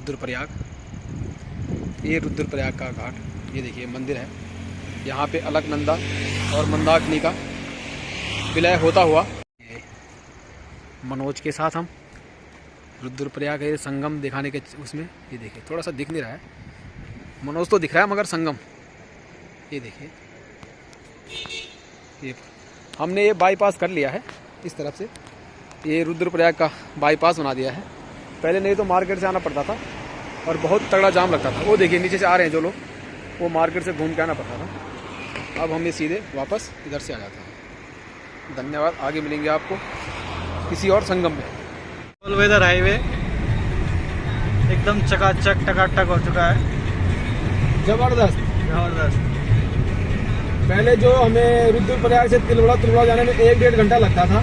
रुद्रप्रयाग। ये रुद्रप्रयाग का घाट, ये देखिए मंदिर है। यहाँ पे अलकनंदा और मंदाकिनी का विलय होता हुआ। मनोज के साथ हम रुद्रप्रयाग के संगम दिखाने के उसमें, ये देखिए थोड़ा सा दिख नहीं रहा है, मनोज तो दिख रहा है मगर संगम ये देखिए। ये हमने ये बाईपास कर लिया है इस तरफ से, ये रुद्रप्रयाग का बाईपास बना दिया है। पहले नहीं तो मार्केट से आना पड़ता था और बहुत तगड़ा जाम लगता था। वो देखिए नीचे से आ रहे हैं जो लोग, वो मार्केट से घूम के आना पड़ता था। अब हम ये सीधे वापस इधर से आ जाते हैं। धन्यवाद, आगे मिलेंगे आपको किसी और संगम में। ऑल वेदर हाईवे एकदम चकाचक टकाटक हो चुका है, जबरदस्त जबरदस्त। पहले जो हमें रुद्रप्रयाग से तिलवाड़ा जाने में 1-1.5 घंटा लगता था,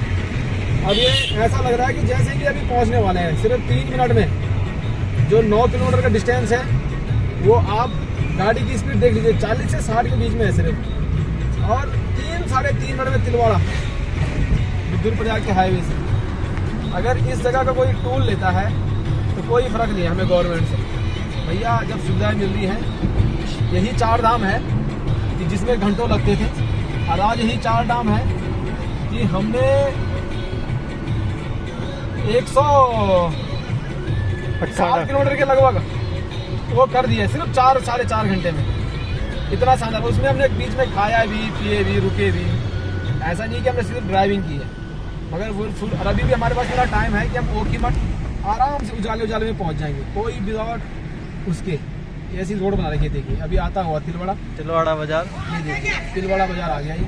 अब ये ऐसा लग रहा है कि जैसे कि अभी पहुंचने वाले हैं। सिर्फ 3 मिनट में जो 9 किलोमीटर का डिस्टेंस है वो आप गाड़ी की स्पीड देख लीजिए, 40 से 60 के बीच में है सिर्फ। और 3-3.5 मिनट में तिलवाड़ा रुद्रप्रयाग के हाईवे से। अगर इस जगह का कोई टूल लेता है तो कोई फ़र्क नहीं है हमें गवर्नमेंट से। भैया जब सुविधाएं मिल रही हैं, यही 4 धाम है कि जिसमें घंटों लगते थे, और आज यही 4 धाम है कि हमने 160 किलोमीटर के लगभग वो कर दिया सिर्फ 4-4.5 घंटे में। इतना शानदार। उसमें हमने बीच में खाया भी, पिए भी, रुके भी। ऐसा नहीं कि हमने सिर्फ ड्राइविंग की है, मगर वो और अभी भी हमारे पास इतना टाइम है कि हम ओखीमठ आराम से उजाले में पहुंच जाएंगे, कोई विदाउट उसके। ऐसी रोड बना रखी है, देखिए अभी आता हुआ तिलवाड़ा बाजार। ये देखिए तिलवाड़ा बाजार आ गया। ये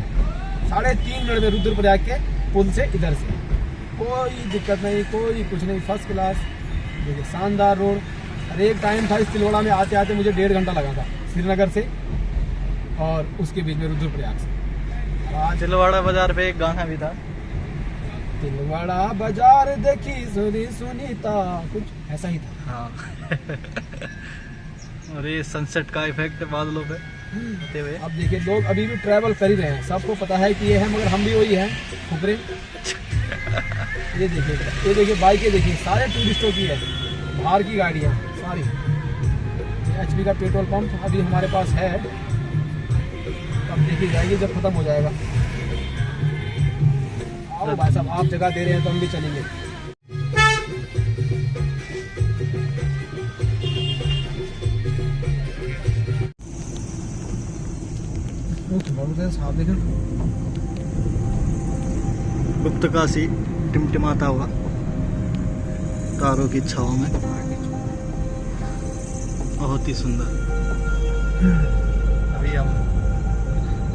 3.5 मिनट में रुद्रप्रयाग के पुल से इधर से कोई दिक्कत नहीं, कोई कुछ नहीं, फर्स्ट क्लास। देखिए शानदार रोड। और एक टाइम था इस तिलवाड़ा में आते आते मुझे 1.5 घंटा लगा था श्रीनगर से और उसके बीच में रुद्रप्रयाग से। आज तिलवाड़ा बाजार पे एक गाना भी था, तिलवाड़ा बाजार देखी सुनी सुनीता, कुछ ऐसा ही था। हाँ। और ये सनसेट का इफेक्ट बादलों पे होते हुए। अब देखिए लोग अभी भी ट्रैवल कर ही रहे हैं, सबको पता है कि ये है, मगर हम भी वही हैं फुकरे। ये देखिए बाइकें देखिए, सारे टूरिस्टों की है, बाहर की गाड़ियाँ सारी। HP का पेट्रोल पंप अभी हमारे पास है, अब देखिए जाइए जब खत्म हो जाएगा। आओ भाई साहब, आप जगह दे रहे हैं तो हम भी चलेंगे। गुप्त काशी टिमटिमाता हुआ तारों की छाओं में, बहुत ही सुंदर। अभी हम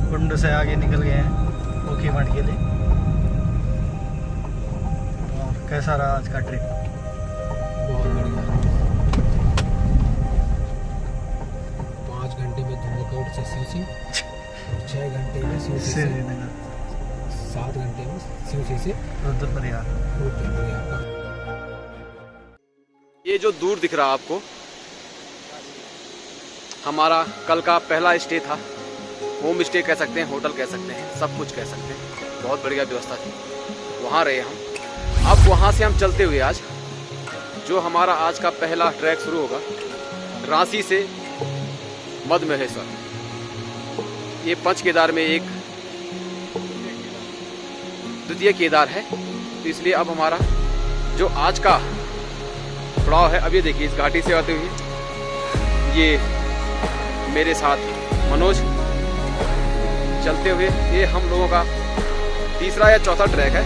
कुंड से आगे निकल गए हैं ओखीमठ के लिए। और कैसा रहा आज का ट्रिप? बहुत बढ़िया। 5 घंटे में धुमकोट से सीसी, 6 घंटे में सीसी से 7 घंटे में सीसी से रुद्रप्रयाग। ये जो दूर दिख रहा आपको, हमारा कल का पहला स्टे था। होम स्टे कह सकते हैं, होटल कह सकते हैं, सब कुछ कह सकते हैं। बहुत बढ़िया व्यवस्था थी, वहाँ रहे हम। अब वहाँ से हम चलते हुए आज जो हमारा आज का पहला ट्रैक शुरू होगा, रांची से मध्य महेश्वर। ये 5 केदार में एक द्वितीय केदार है, तो इसलिए अब हमारा जो आज का पड़ाव है, अब ये देखिए इस घाटी से आते हुए ये मेरे साथ मनोज चलते हुए, ये हम लोगों का तीसरा या चौथा ट्रैक है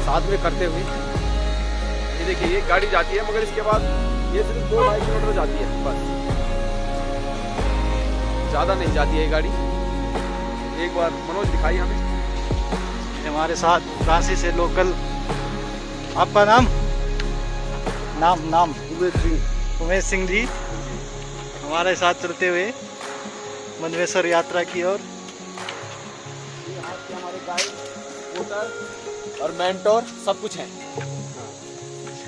साथ में करते हुए। ये देखिए ये गाड़ी जाती है, मगर इसके बाद ये सिर्फ 2-2.5 किलोमीटर जाती है बस, ज़्यादा नहीं जाती है ये गाड़ी। एक बार मनोज दिखाई हमें। हमारे साथ रांची से लोकल, आपका नाम उमेश सिंह जी हमारे साथ चलते हुए मधवेश्वर यात्रा की ओर। हमारे गाइड, वोटर और मेंटोर सब कुछ हैं।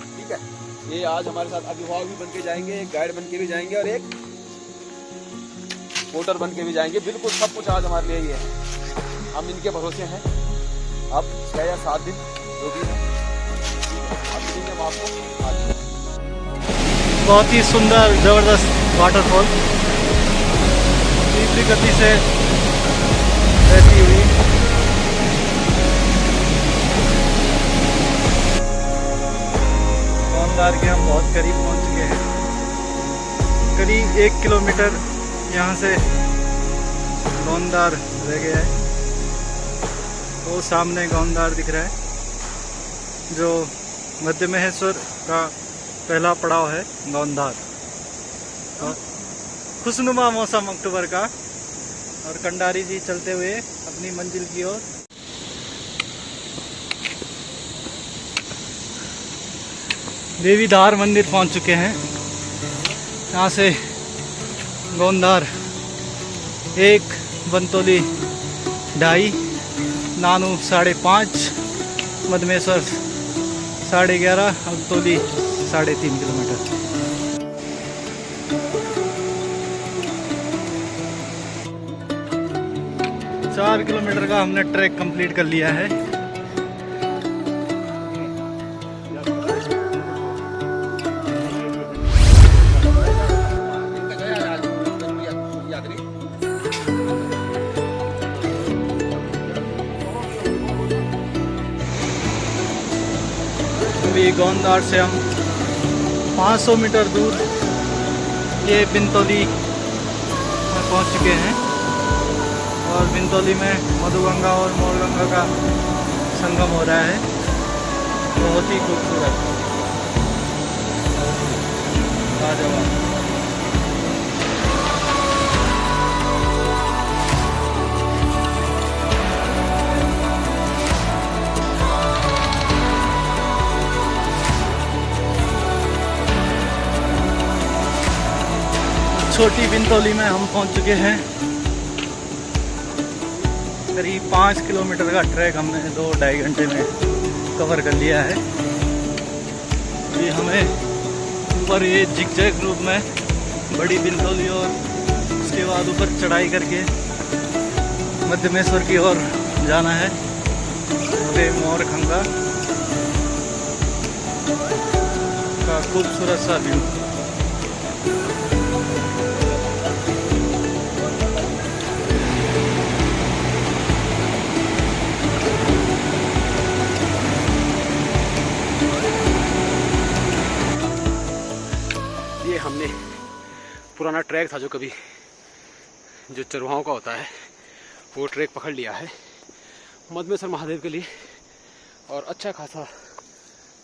ठीक है, ये आज हमारे साथ अभिभावक भी बन के जाएंगे, एक गाइड बन के भी जाएंगे और एक वोटर बन के भी जाएंगे। बिल्कुल सब कुछ आज हमारे लिए ये है, हम इनके भरोसे हैं। अब 6 या 7 दिन जो भी है, आप मिलेंगे हम आपको आज। बहुत ही सुंदर जबरदस्त वाटरफॉल तीव्र गति से बहती हुई। गोंदार के हम बहुत करीब पहुंच चुके हैं। करीब 1 किलोमीटर यहाँ से गोंदार रह गया है। वो सामने गोंदार दिख रहा है जो मध्य महेश्वर का पहला पड़ाव है गोंदार। और खुशनुमा मौसम अक्टूबर का, और कंडारी जी चलते हुए अपनी मंजिल की ओर। देवीधार मंदिर पहुंच चुके हैं। यहाँ से गोंदार 1, बनतोली 2.5, नानू 5.5, मधमेश्वर 11.5, अगतोली 3.5 किलोमीटर। चार किलोमीटर का हमने ट्रैक कंप्लीट कर लिया है। अभी गोंदार से हम 500 मीटर दूर ये बिनतोली में पहुंच चुके हैं। और बिनतोली में मधुगंगा और मोरगंगा का संगम हो रहा है, बहुत ही खूबसूरत। लाजवाब। छोटी बिनतोली में हम पहुंच चुके हैं। करीब 5 किलोमीटर का ट्रैक हमने 2-2.5 घंटे में कवर कर लिया है। अभी हमें ऊपर ये जिगजैग रूप में बड़ी बिनतोली और उसके बाद ऊपर चढ़ाई करके मध्यमेश्वर की ओर जाना है। मोरखंगा का खूबसूरत सा व्यू। हमने पुराना ट्रैक था जो कभी जो चरवाहों का होता है, वो ट्रैक पकड़ लिया है मधमेश्वर महादेव के लिए। और अच्छा खासा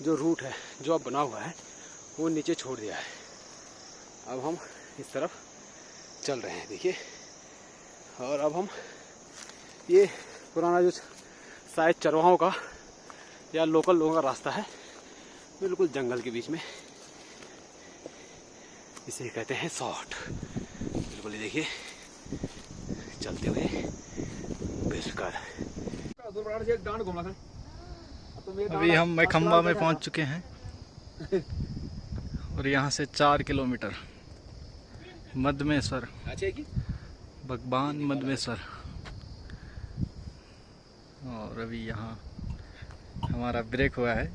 जो रूट है जो अब बना हुआ है वो नीचे छोड़ दिया है। अब हम इस तरफ चल रहे हैं, देखिए। और अब हम ये पुराना जो शायद चरवाहों का या लोकल लोगों का रास्ता है, बिल्कुल जंगल के बीच में, इसे कहते हैं शॉर्ट। बिल्कुल ही देखिए चलते हुए बिल्कुल। अभी हम मैखंबा में पहुंच चुके हैं और यहाँ से 4 किलोमीटर मधमेश्वर, भगवान मधमेश्वर। और अभी यहाँ हमारा ब्रेक हुआ है।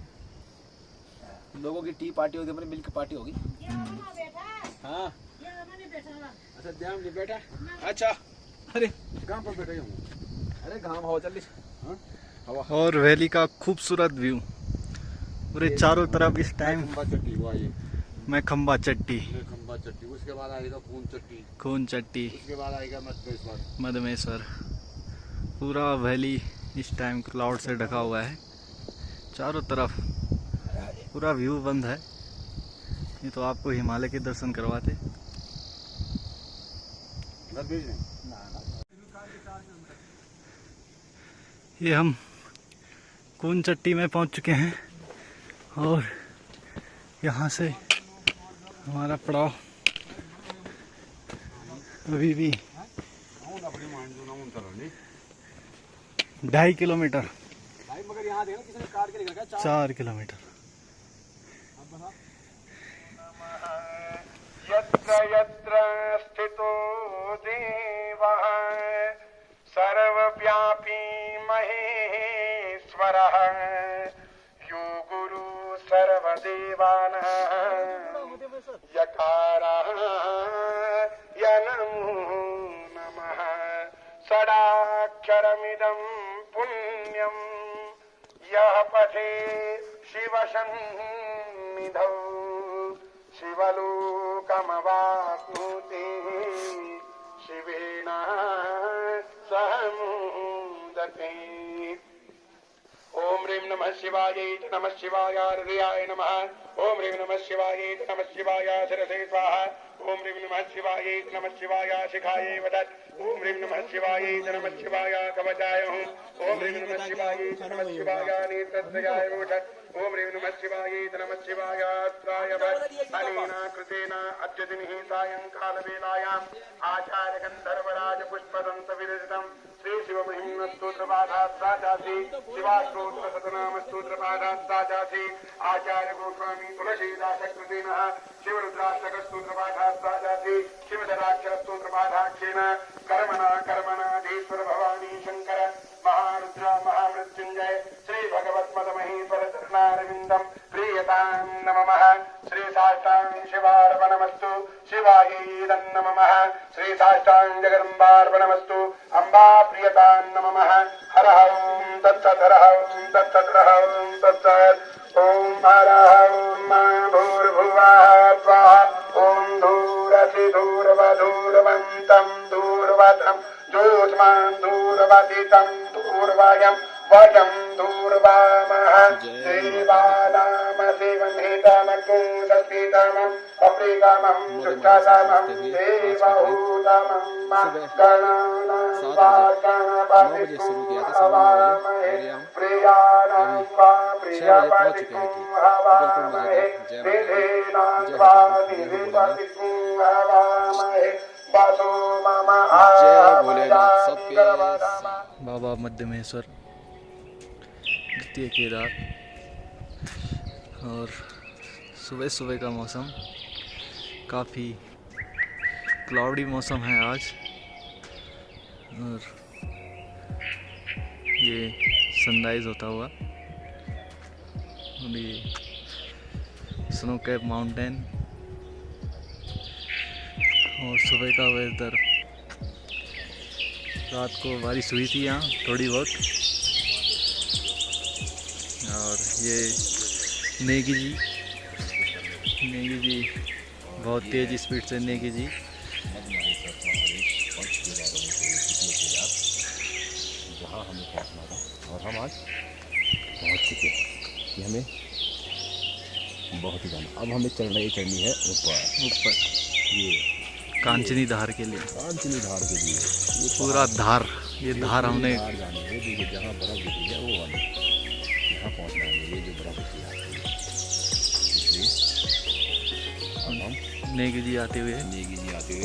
लोगों की टी पार्टी होगी, अपनी मिल्क पार्टी होगी। हाँ अच्छा ध्यान नहीं बैठा। अच्छा अरे गांव पर बैठा हूँ। अरे गांव हवा चल रही। हवा और वैली का खूबसूरत व्यू पूरे चारों तरफ इस टाइम। मैखंबा चट्टी, उसके बाद आएगा खून चट्टी, उसके बाद आएगा मधमेश्वर। पूरा वैली इस टाइम क्लाउड से ढका हुआ है, चारों तरफ पूरा व्यू बंद है। ये तो आपको हिमालय के दर्शन करवाते। ये हम खून चट्टी में पहुंच चुके हैं और यहाँ से हमारा पड़ाव अभी भी 2.5 किलोमीटर, 4 किलोमीटर। यत्र यत्र स्थितो देवः सर्वव्यापी महेश्वरः यो गुरु सर्वदेवानां यकाराय नमो नमः षडाक्षरमिदं पुण्यं यः पठे शिवसन्निधौ शिवलोकमवाप्नोति शिवेन सह मुदते। ओम ह्रीं नमः शिवाय नमः शिवाय हृदयाय नमः। ओम ह्रीं नमः शिवाय नमः शिवाय शिरसे स्वाहा। ओम ह्रीं नमः शिवाय नमः शिवाय शिखायै वदत्। ओम ह्रीं नमः शिवाय नमः शिवाय कवचाय हूँ। ओम ह्रीं नमः शिवाय नमः शिवाय नेत्रत्रयाय मूषत्। ओम ह्रीं नमः शिवाय नमः शिवाय अस्त्राय वत्। अनेन कृतेन अद्य दिने सायंकालवेलायाम् आचार्य गन्धर्वराज पुष्पदन्त विरचितं श्री शिवमहिम्न स्तोत्रपाठात् प्राचासि शिवास्तोत्र शतनाम स्तोत्रपाठात् प्राचासि आचार्य गोस्वामी तुलसीदास कृतेन शिवरुद्राष्टक स्तोत्रपाठात् प्राचासि शिवधराक्षर स्तोत्रपाठाख्येन कर्मणाधीश्वर भवानी शंकर महारुद्र महामृत्युंजय श्री भगवत् मदमहेश्वर चरणारविन्दं प्रीयतां नमः। श्री साष्टांग शिवार्पणमस्तु शिवायै नमः। श्री साष्टांग जगदम्बार्पणमस्तु अम्बा प्रियतां नमः। हर ओं तत्सत् हर ओं तत्सत् हर ओं तत्सत्। ओं हर ओं भूर्भुवः स्वाहा। ओं धूरसि धूर्वधूर्वन्तं धूर्वतं ज्योत्स्नां धूर्वतितं धूर्वयं वयं धूर्वामः। देवानामशिवनितमकुंसस्थितमम् अप्रिकामं शुद्धतमं देवहूतमं गणानां गणपतिं हवामहे प्रियाणां वा प्रियपतिं हवामहे निधीनां वा निधिपतिं हवामहे बसो मम बाबा मध्यमेश्वर द्वितीय केदार। और सुबह सुबह का मौसम काफ़ी क्लाउडी मौसम है आज। और ये सनराइज़ होता हुआ और ये स्नो कैप माउंटेन और सुबह का वेदर। रात को बारिश हुई थी यहाँ थोड़ी बहुत। और ये नेगी जी बहुत तेज़ स्पीड से नेगी जी जहाँ हमें पहुँचना था और हम आज पहुँच चुके हैं। कि हमें बहुत ही जाना, अब हमें चढ़नी है ऊपर ये कांचनी धार के लिए। ये पूरा धार, ये धार हमने जानी है। देखिए जहाँ बर्फ़ गिरी है वो वाली यहाँ पहुँचना है। ये जो बर्फ़ गिरी है इसलिए अब हम नेगी जी आते हुए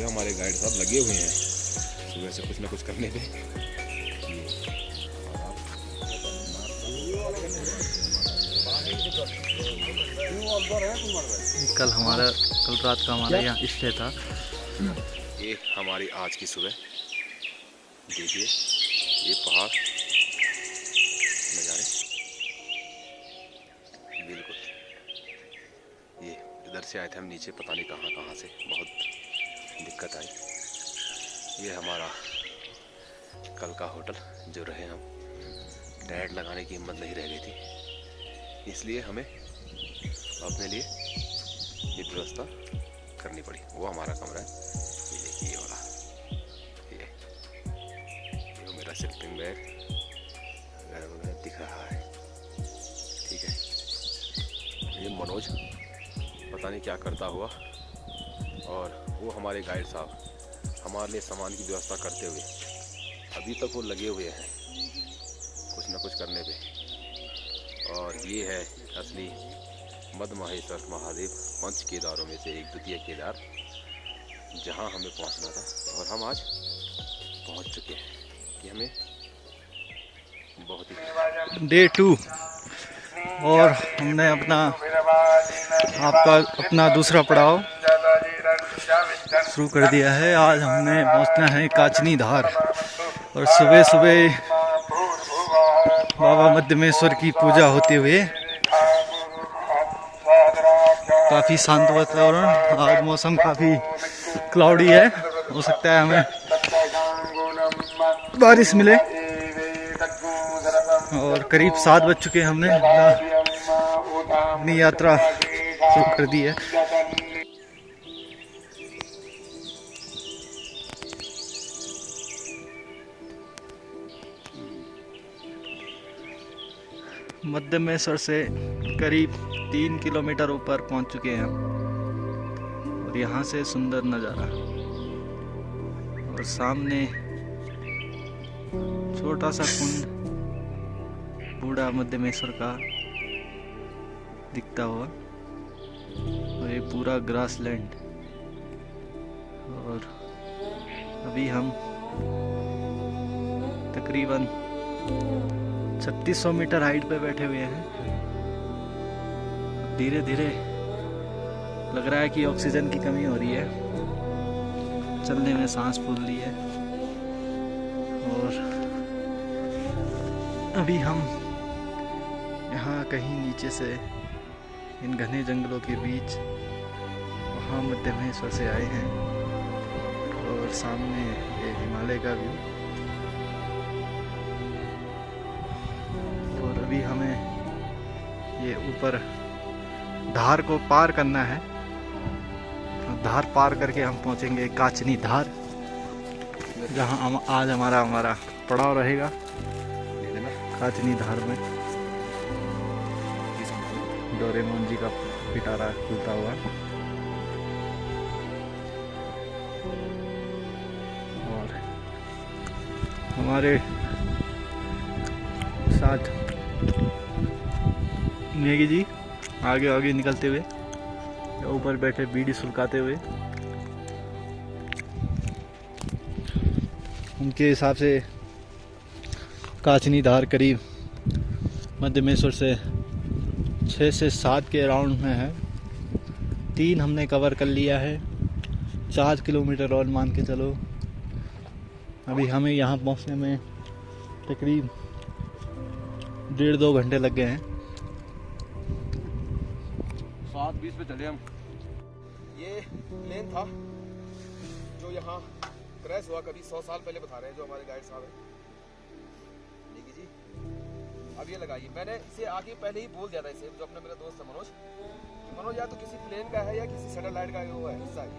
हमारे गाइड साहब लगे हुए हैं सुबह से कुछ ना कुछ करने पे। कल रात का हमारा यहाँ स्टे था। ये हमारी आज की सुबह। देखिए ये पहाड़ नज़ारे बिल्कुल। ये इधर से आए थे हम नीचे, पता नहीं कहाँ से, बहुत दिक्कत आई। ये हमारा कल का होटल जो रहे हम। टैड लगाने की हिम्मत नहीं रह गई थी, इसलिए हमें अपने लिए ये व्यवस्था करनी पड़ी। वो हमारा कमरा है। ये देखिए ये वाला, ये मेरा स्लीपिंग बैग वगैरह दिख रहा है। ठीक है, ये मनोज पता नहीं क्या करता हुआ, और वो हमारे गाइड साहब हमारे लिए सामान की व्यवस्था करते हुए अभी तक वो लगे हुए हैं कुछ ना कुछ करने पे। और ये है असली मदमहेश्वर महादेव पंच केदारों में से एक द्वितीय केदार, जहां हमें पहुंचना था और हम आज पहुंच चुके हैं। कि हमें बहुत ही डे 2 और हमने अपना दूसरा पड़ाव शुरू कर दिया है। आज हमें पहुंचना है कांचनी धार और सुबह सुबह बाबा मध्यमेश्वर की पूजा होते हुए काफ़ी शांत वातावरण। आज मौसम काफ़ी क्लाउडी है, हो सकता है हमें बारिश मिले। और करीब 7 बज चुके हैं, हमने अपनी यात्रा शुरू कर दी है। मध्यमेश्वर से करीब 3 किलोमीटर ऊपर पहुंच चुके हैं हम, और यहाँ से सुंदर नज़ारा। और सामने छोटा सा कुंड बूढ़ा मध्यमेश्वर का दिखता हुआ, और ये पूरा ग्रास लैंड। और अभी हम तकरीबन 3600 मीटर हाइट पे बैठे हुए हैं। धीरे धीरे लग रहा है कि ऑक्सीजन की कमी हो रही है, चलने में सांस फूल रही है। और अभी हम यहाँ कहीं नीचे से इन घने जंगलों के बीच वहाँ मध्यमेश्वर से आए हैं, और सामने ये हिमालय का व्यू। और अभी हमें ये ऊपर धार को पार करना है। धार पार करके हम पहुँचेंगे काचनी धार, जहाँ आज हमारा पड़ाव रहेगा, काचनी धार में। डोरेमोन जी का पिटारा खुलता हुआ। और हमारे साथ नेगी जी आगे आगे निकलते हुए, ऊपर बैठे बीड़ी सुलगाते हुए। उनके हिसाब से काचनी धार करीब मध्यमेश्वर से 6 से 7 के अराउंड में है। 3 हमने कवर कर लिया है, 4 किलोमीटर और मान के चलो। अभी हमें यहाँ पहुँचने में तकरीब 1.5-2 घंटे लग गए हैं। 7:20 पे चले हम। ये प्लेन था जो यहाँ क्रैश हुआ कभी 100 साल पहले, बता रहे हैं जो हमारे गाइड साहब हैं। देखिए जी, अब ये लगाइए। मैंने इसे आगे पहले ही बोल दिया था इसे, जो अपना मेरा दोस्त है मनोज या तो किसी प्लेन का है या किसी सैटेलाइट का वो है हिस्सा है,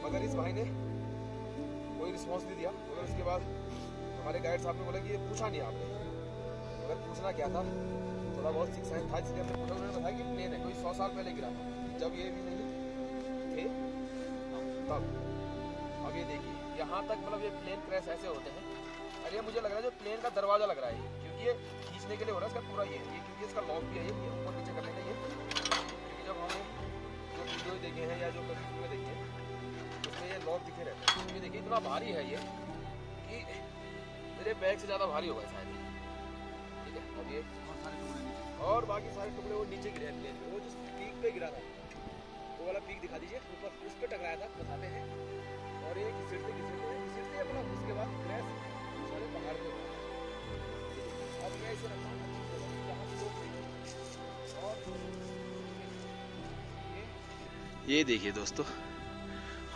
मगर इस भाई ने कोई रिस्पॉन्स नहीं दिया। मगर उसके बाद हमारे गाइड साहब ने बोला कि ये पूछा नहीं आपने, मगर पूछना क्या था, थोड़ा बहुत सिक्स साइंस था, इसलिए हमने पूछा। उन्होंने बताया कि प्लेन है, कोई 100 साल पहले गिरा था, जब ये भी नहीं थे तब। अब ये देखिए यहाँ तक, मतलब ये प्लेन क्रैश ऐसे होते हैं। अरे ये मुझे लग रहा है जो प्लेन का दरवाजा लग रहा है, क्योंकि ये खींचने के लिए हो रहा है इसका पूरा ये क्योंकि इसका लॉक भी है, ये ऊपर नीचे करने का ये। क्योंकि जब हमने जो वीडियो देखे हैं या जो कभी देखे उसमें ये लॉक दिखे रहते हैं। ये देखिए इतना भारी है ये कि मेरे बैग से ज़्यादा भारी होगा शायद। ठीक है, अब ये और बाकी सारे टुकड़े वो नीचे गिरे हैं प्लेन में। वो जिस पीक पे गिरा था वो वाला पीक दिखा दीजिए, ऊपर उस पर टकराया था, बताते हैं। और ये घिसटते अपना, उसके बाद क्रैश सारे पहाड़ पे हुआ। अब मैं इसे रखा और ये देखिए दोस्तों,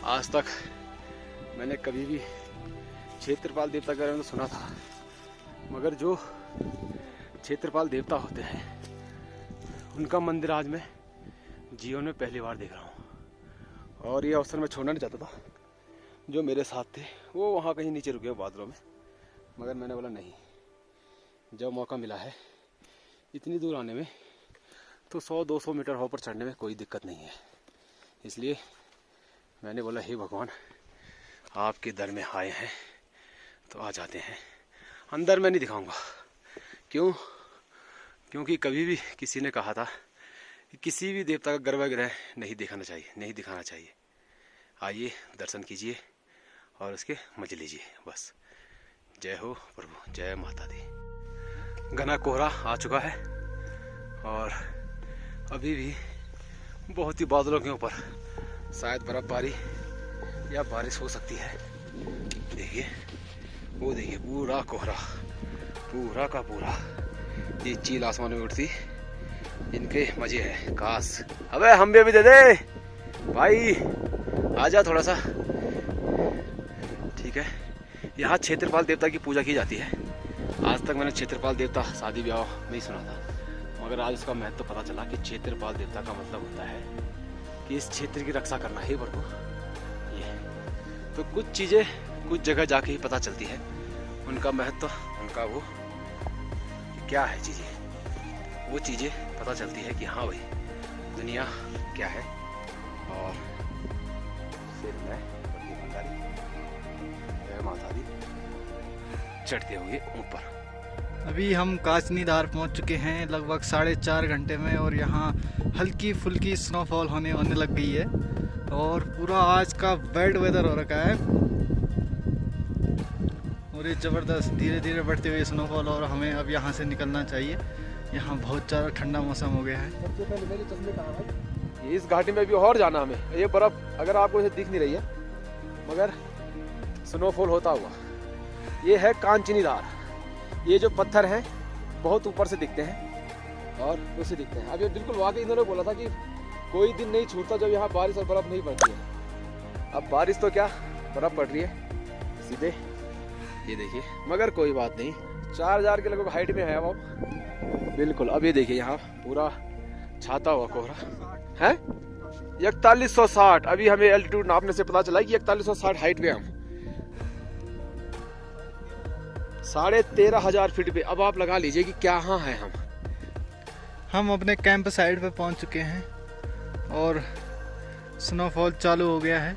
आज तक मैंने कभी भी क्षेत्रपाल देवता के बारे में तो सुना था, मगर जो क्षेत्रपाल देवता होते हैं उनका मंदिर आज मैं जीवन में पहली बार देख रहा हूँ। और ये अवसर मैं छोड़ना नहीं चाहता था। जो मेरे साथ थे वो वहाँ कहीं नीचे रुके बादलों में, मगर मैंने बोला नहीं, जब मौका मिला है इतनी दूर आने में तो 100-200 मीटर ऊपर चढ़ने में कोई दिक्कत नहीं है। इसलिए मैंने बोला हे भगवान, आपके दर में आए हैं तो आ जाते हैं। अंदर मैं नहीं दिखाऊंगा, क्यों? क्योंकि कभी भी किसी ने कहा था कि किसी भी देवता का गर्भगृह नहीं दिखाना चाहिए, नहीं दिखाना चाहिए। आइए दर्शन कीजिए और उसके मजे लीजिए बस। जय हो प्रभु, जय माता दी। घना कोहरा आ चुका है और अभी भी बहुत ही बादलों के ऊपर शायद बर्फबारी या बारिश हो सकती है। देखिए वो, देखिए पूरा कोहरा, पूरा का पूरा। ये चील आसमान में उड़ती इनके मजे है। काश अबे हम भी अभी दे दे भाई, आजा थोड़ा सा। ठीक है, यहाँ क्षेत्रपाल देवता की पूजा की जाती है। आज तक मैंने क्षेत्रपाल देवता शादी ब्याह नहीं सुना था, मगर आज इसका महत्व तो पता चला कि क्षेत्रपाल देवता का मतलब होता है कि इस क्षेत्र की रक्षा करना है प्रभु। ये तो कुछ चीज़ें कुछ जगह जाके ही पता चलती है, उनका महत्व, उनका वो क्या है चीज़ें, वो चीज़ें पता चलती है कि हाँ भाई दुनिया क्या है। और फिर मैं माता दी चढ़ते हुए ऊपर। अभी हम काचनी धार पहुंच चुके हैं लगभग 4.5 घंटे में, और यहाँ हल्की फुल्की स्नोफॉल होने लग गई है और पूरा आज का बैड वेदर हो रखा है। और ये ज़बरदस्त धीरे धीरे बढ़ते हुए स्नोफॉल, और हमें अब यहाँ से निकलना चाहिए। यहाँ बहुत ज़्यादा ठंडा मौसम हो गया है। सबसे पहले मेरे चश्मे कहाँ भाई? इस घाटी में भी और जाना हमें। ये बर्फ अगर आपको इसे दिख नहीं रही है, मगर स्नोफॉल होता हुआ, ये है कांचनी धार। ये जो पत्थर हैं बहुत ऊपर से दिखते हैं और उससे दिखते हैं। अब ये बिल्कुल वाकई इन्होंने बोला था कि कोई दिन नहीं छूटता जब यहाँ बारिश और बर्फ नहीं पड़ती है। अब बारिश तो क्या, बर्फ पड़ रही है सीधे, ये देखिए। मगर कोई बात नहीं, 4000 के लगभग हाइट में है अब बिल्कुल। अब ये देखिए यहाँ पूरा छाता हुआ कोहरा है। 4160 अभी हमें एल्टीट्यूड नापने से पता चला कि 4160 हाइट पे हम 13,500 फीट पे। अब आप लगा लीजिए कि क्या हाँ है हम अपने कैंप साइड पे पहुंच चुके हैं और स्नोफॉल चालू हो गया है।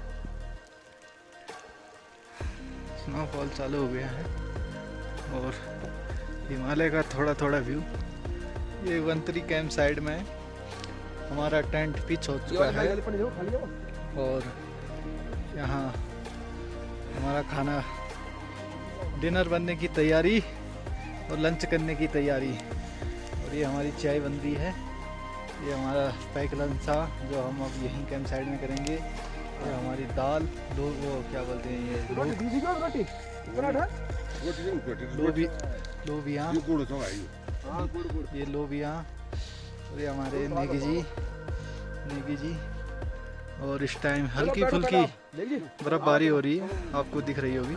स्नोफॉल चालू हो गया है और हिमालय का थोड़ा थोड़ा व्यू। ये वंतरी कैंप साइड में हमारा टेंट पिच हो चुका है और यहाँ हमारा खाना, डिनर बनने की तैयारी और लंच करने की तैयारी। और ये हमारी चाय बन रही है। ये हमारा पैक लंच था जो हम अब यहीं कैंप साइड में करेंगे। ये हमारी दाल, वो क्या बोलते हैं, ये लोबिया, ये लोबिया। और ये हमारे नेगी जी। और इस टाइम हल्की फुल्की बर्फबारी हो रही है, आपको दिख रही होगी।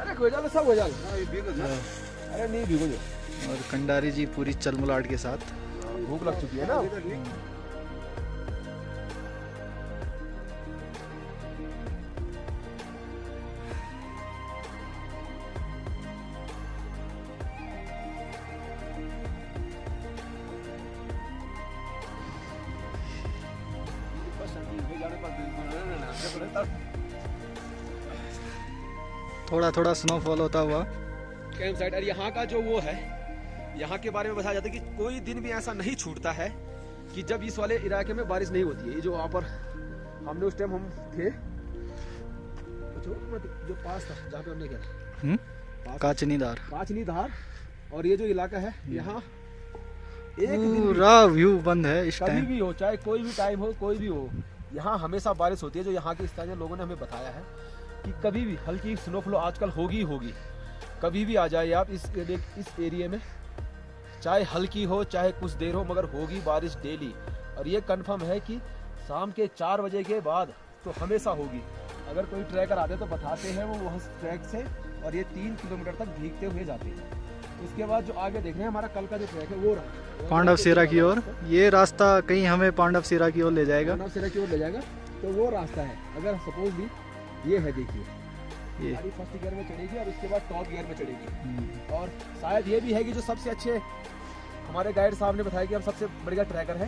और कंडारी जी पूरी चलमुलाट के साथ। भूख लग चुकी है ना। थोड़ा थोड़ा स्नोफॉल होता हुआ कैंप साइड। और यहाँ का जो वो है, यहाँ के बारे में बताया जाता है कि कोई दिन भी ऐसा नहीं छूटता है कि जब इस वाले इलाके में बारिश नहीं होती है। ये जो वहाँ पर हमने उस टाइम हम थे, जो पास था जहाँ पे हमने गया, काचनी धार। और ये जो इलाका है यहाँ एक पूरा व्यू बंद है इस कभी टाइम। भी हो, चाहे कोई भी टाइम हो, कोई भी हो, यहाँ हमेशा बारिश होती है। जो यहाँ के स्थानीय लोगों ने हमें बताया है कि कभी भी हल्की स्नोफॉल आजकल होगी। कभी भी आ जाए आप इस एरिया में, चाहे हल्की हो चाहे कुछ देर हो, मगर होगी बारिश डेली। और ये कंफर्म है कि शाम के 4 बजे के बाद तो हमेशा होगी। अगर कोई ट्रैकर आते तो बताते हैं वो वहाँ ट्रैक से, और ये 3 किलोमीटर तक भीगते हुए जाते हैं। उसके बाद जो आगे देख रहे हैं हमारा कल का जो ट्रैक है वो रहा पांडव सेरा की ओर। ये रास्ता कहीं हमें पांडव सेरा की ओर ले जाएगा। तो वो रास्ता है। अगर सपोजली ये है, देखिए ये गाड़ी फर्स्ट गियर में चढ़ेगी और उसके बाद टॉप गियर में चढ़ेगी। और शायद ये भी है कि जो सबसे अच्छे हमारे गाइड साहब ने बताया कि हम सबसे बढ़िया ट्रैकर है,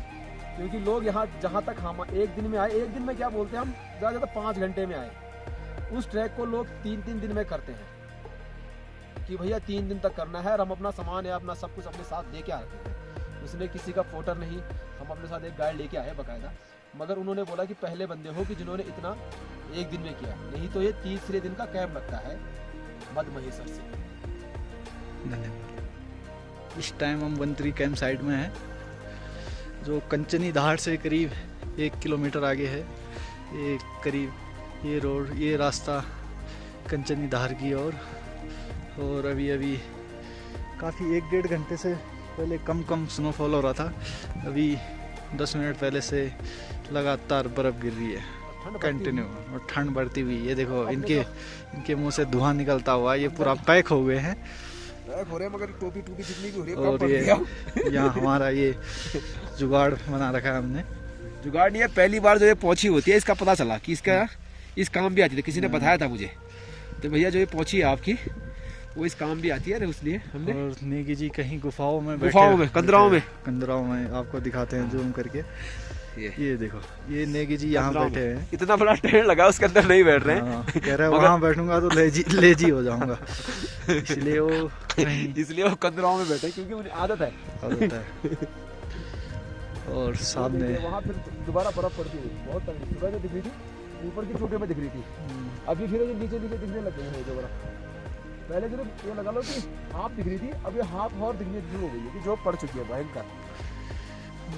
क्योंकि लोग यहाँ जहाँ तक हम एक दिन में आए, एक दिन में क्या बोलते हैं हम, ज़्यादा ज़्यादा 5 घंटे में आए। उस ट्रैक को लोग 3-3 दिन में करते हैं कि भैया 3 दिन तक करना है। और हम अपना सामान है, अपना सब कुछ अपने साथ लेके आ रखे हैं। उसने किसी का फोटर नहीं, हम अपने साथ एक गाइड लेके आए बाकायदा। मगर उन्होंने बोला कि पहले बंदे हो कि जिन्होंने इतना एक दिन में किया, नहीं तो ये 3रे दिन का कैंप लगता है मधमहेश्वर से। धन्यवाद। इस टाइम हम वंतरी कैंप साइड में हैं, जो कंचनी धार से करीब 1 किलोमीटर आगे है। ये करीब ये रोड, ये रास्ता कंचनी धार की ओर। और अभी काफ़ी 1-1.5 घंटे से पहले कम स्नोफॉल हो रहा था, अभी 10 मिनट पहले से लगातार बर्फ़ गिर रही है कंटिन्यू, और ठंड बढ़ती हुई। ये देखो इनके मुंह से धुआं निकलता हुआ, ये पूरा पैक हो गए हैं। हो रहे मगर टोपी जितनी की हो रही है, और ये यहाँ हमारा ये जुगाड़ बना रखा है हमने। जुगाड़ नहीं है, पहली बार जो ये पोछी होती है इसका पता चला कि इसका इस काम भी आती है। किसी ने बताया था मुझे, तो भैया जो ये पोछी है आपकी वो इस काम भी आती है, इसलिए हमने। और नेगी जी कहीं गुफाओं में कंदराओं में आपको दिखाते हैं जूम करके। ये देखो, ये नेगी जी यहाँ बैठे हैं। इतना बड़ा टेंट लगा, उसके अंदर नहीं बैठ रहे हैं। कह रहे हैं वहाँ बैठूंगा तो लेजी हो जाऊंगा, इसलिए वो कंदराओं में बैठे, क्योंकि उन्हें आदत है। और सामने वहाँ फिर दोबारा बर्फ पड़ती है, बहुत तंगी। सुबह जो दिख रही थी ऊपर की चोटियों में दिख रही थी, अभी फिर नीचे दिखने लग गई है जो बर्फ। पहले जो ये लगा लो कि हाफ दिख रही थी, अब ये हाफ और दिखने शुरू हो गई है कि जो पड़ चुकी है भयंकर।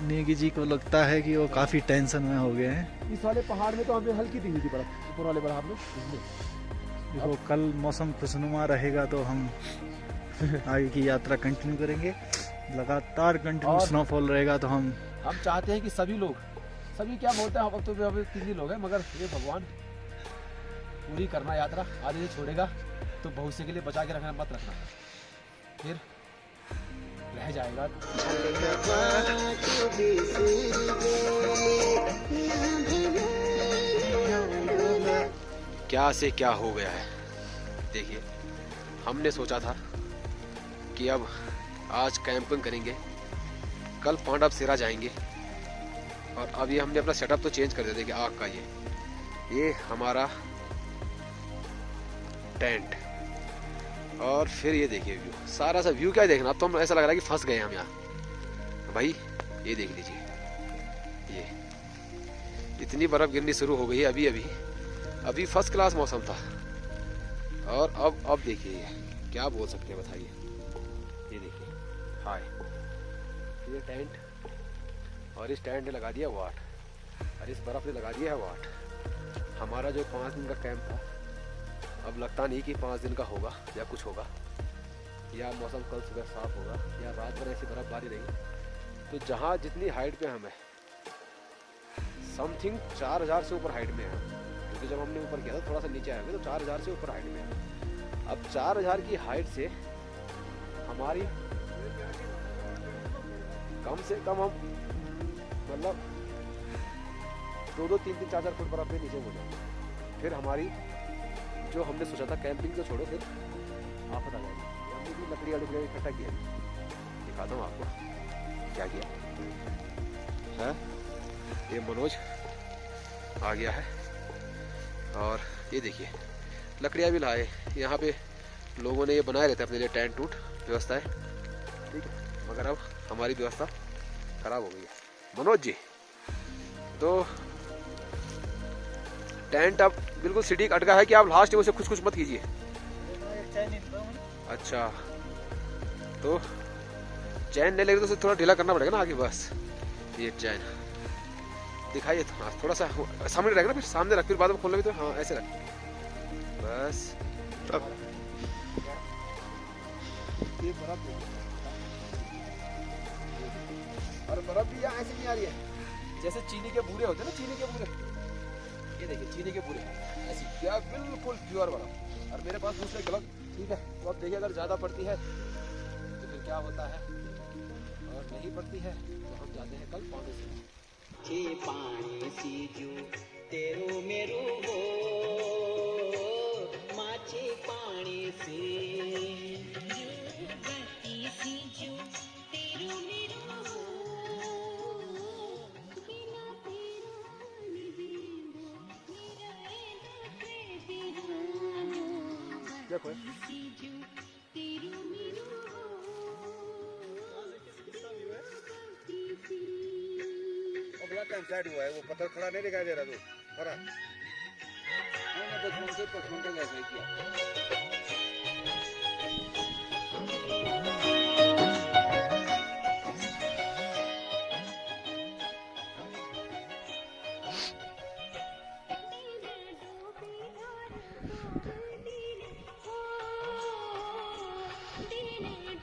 नेगी जी को लगता है कि वो काफी टेंशन में हो गए हैं। इस वाले पहाड़ में तो हमें हल्की दिख रही थी बर्फ, ऊपर वाले पहाड़ में। देखो कल मौसम खुशनुमा रहेगा तो हम आगे की यात्रा कंटिन्यू करेंगे। लगातार कंटिन्यू स्नोफॉल रहेगा तो हम चाहते हैं कि सभी लोग, सभी क्या बोलते हैं, अब तो अभी 3 ही लोग हैं, मगर ये भगवान पूरी करना यात्रा। आधे से छोड़ेगा तो भविष्य के लिए बचा के रखना, मत रखना, फिर रह जाएगा। क्या से क्या हो गया है। देखिए, हमने सोचा था कि अब आज कैंपिंग करेंगे, कल पांडव सेरा जाएंगे, और अब ये हमने अपना सेटअप तो चेंज कर दिया। देखिए आग का ये हमारा टेंट, और फिर ये देखिए व्यू, सारा सा व्यू क्या देखना। अब तो हम ऐसा लग रहा है कि फंस गए हम यहाँ। भाई ये देख लीजिए, ये इतनी बर्फ गिरनी शुरू हो गई है अभी फर्स्ट क्लास मौसम था। और अब देखिए ये क्या बोल सकते हैं, बताइए। ये देखिए, हाय, ये टेंट, और इस टेंट ने लगा दिया वाट, और इस बर्फ ने लगा दिया है वाट। हमारा जो 5 दिन का कैंप था, अब लगता नहीं कि 5 दिन का होगा या कुछ होगा, या मौसम कल सुबह साफ होगा, या रात भर ऐसी बर्फबारी रही। तो जहाँ जितनी हाइट पे हमें, समथिंग 4000 से ऊपर हाइट में है, क्योंकि जब हमने ऊपर किया था थोड़ा सा नीचे आए तो 4000 से ऊपर हाइट में है। अब 4000 की हाइट से हमारी कम से कम हम मतलब 2-2, 3-3, 4-4 फुट बर्फ पे नीचे हो जाए, फिर हमारी जो हमने सोचा था कैंपिंग तो छोड़ो, फिर आफत आ जाएगी। हमने भी लकड़ियाँ इकट्ठा किया, दिखाता हूँ आपको क्या किया है। ये मनोज आ गया है, और ये देखिए लकड़ियाँ भी लाए। यहाँ पे लोगों ने ये बनाए रहते अपने लिए टेंट टूट व्यवस्था है, ठीक है, मगर अब हमारी व्यवस्था खराब हो गई है मनोज जी। तो टेंट अब बिल्कुल सिटी का अटका है कि आप लास्ट में उसे कुछ मत कीजिए। अच्छा, तो चैन नहीं लगे तो थोड़ा ढीला करना पड़ेगा ना आगे। बस ये चैन दिखाइए, थोड़ा सा सामने रहेगा ना, फिर सामने रख, फिर बाद में खोलना भी तो हाँ ऐसे रख, बस। ये बर्फ और बर्फ भी यहाँ ऐसे नहीं आ रही है जैसे चीनी के बूरे होते हैं ना, चीनी के बूरे। ये देखिए चीनी के बूरे ऐसी, क्या बिल्कुल प्योर बर्फ। और मेरे पास दूसरे गलत, ठीक है। तो अब देखिए अगर ज़्यादा पड़ती है तो फिर क्या होता है, और नहीं पड़ती है तो हम जाते हैं कल पानी से। पानी सीजू तेरू मेरू हो, माछी पानी से सीजू तेरू मेरू हो, बिना देखो सीजू तेरू मेरू हो। अगला टाइम साइड हुआ है, वो पत्थर खड़ा नहीं दिखाई दे रहा तो खड़ा। मैंने बचपन से का ऐसा ही किया।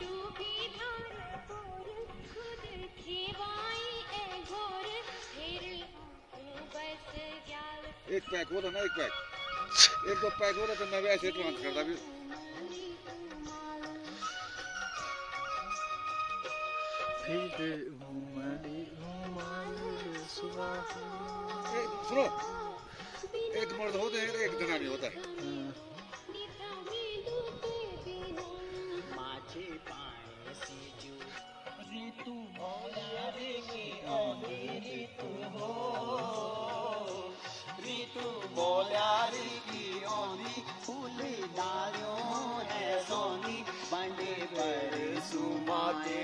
डूबी धार पर खुद खेवाई ए घोर एक पैक होता ना, एक पैक, एक दो पैक होता तो मैं वैसे ट्रांस करता भी। सुनो, एक मर्द होते हैं एक जनानी होता है। माझे पाण्याची जीव ऋतू बोल्या रे की ओली ऋतू हो ऋतू बोल्या रे की ओली फूले डालियों है सोनी बंडे पर सुमाते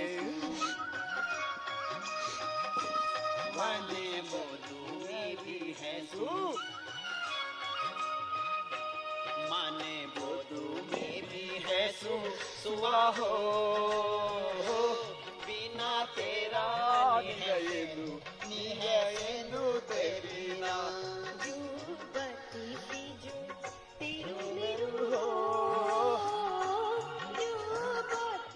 बने बोलू में भी है सू माने बोलू में भी है सु सुआ हो